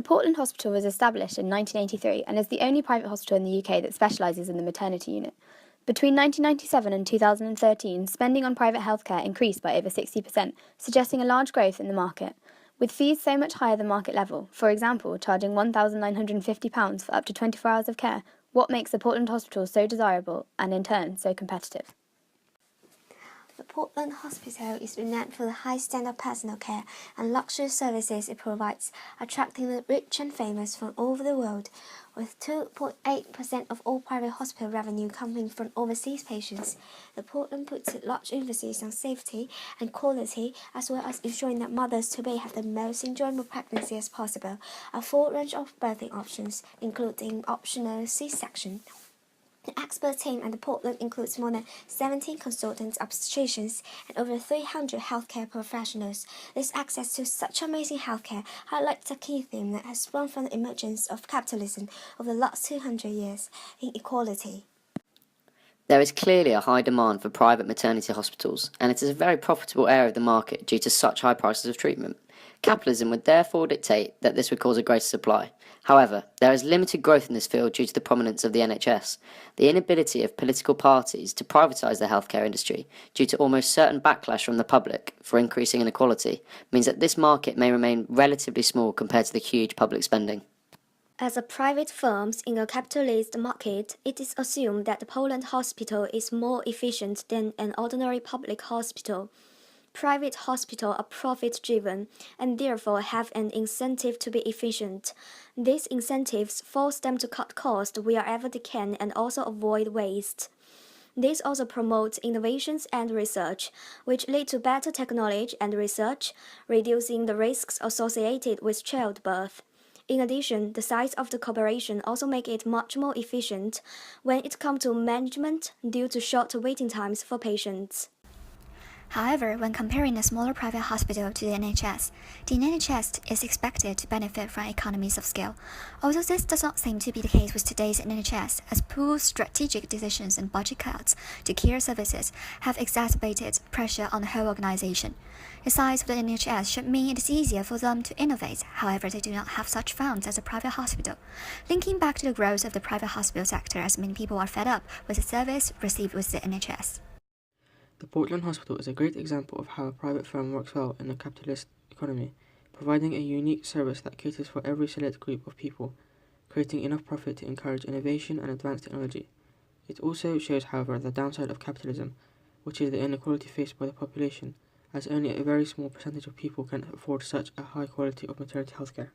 Portland Hospital was established in 1983 and is the only private hospital in the UK that specialises in the maternity unit. Between 1997 and 2013, spending on private healthcare increased by over 60%, suggesting a large growth in the market. With fees so much higher than market level, for example, charging £1,950 for up to 24 hours of care, what makes the Portland Hospital so desirable and, in turn, so competitive? The Portland Hospital is renowned for the high standard of personal care and luxury services it provides, attracting the rich and famous from all over the world, with 2.8% of all private hospital revenue coming from overseas patients. The Portland puts a large emphasis on safety and quality, as well as ensuring that mothers-to-be have the most enjoyable pregnancy as possible. A full range of birthing options, including optional C-section. The expert team at the Portland includes more than 17 consultant obstetricians and over 300 healthcare professionals. This access to such amazing healthcare highlights a key theme that has sprung from the emergence of capitalism over the last 200 years: inequality. There is clearly a high demand for private maternity hospitals, and it is a very profitable area of the market due to such high prices of treatment. Capitalism would therefore dictate that this would cause a greater supply. However, there is limited growth in this field due to the prominence of the NHS. The inability of political parties to privatise the healthcare industry, due to almost certain backlash from the public for increasing inequality, means that this market may remain relatively small compared to the huge public spending. As a private firm in a capitalist market, it is assumed that the Portland Hospital is more efficient than an ordinary public hospital. Private hospitals are profit-driven and therefore have an incentive to be efficient. These incentives force them to cut costs wherever they can and also avoid waste. This also promotes innovations and research, which lead to better technology and research, reducing the risks associated with childbirth. In addition, the size of the corporation also makes it much more efficient when it comes to management due to short waiting times for patients. However, when comparing a smaller private hospital to the NHS is expected to benefit from economies of scale. Although this does not seem to be the case with today's NHS, as poor strategic decisions and budget cuts to care services have exacerbated pressure on the whole organization. The size of the NHS should mean it is easier for them to innovate, however they do not have such funds as a private hospital. Linking back to the growth of the private hospital sector, as many people are fed up with the service received with the NHS. The Portland Hospital is a great example of how a private firm works well in a capitalist economy, providing a unique service that caters for every select group of people, creating enough profit to encourage innovation and advanced technology. It also shows, however, the downside of capitalism, which is the inequality faced by the population, as only a very small percentage of people can afford such a high quality of maternity healthcare.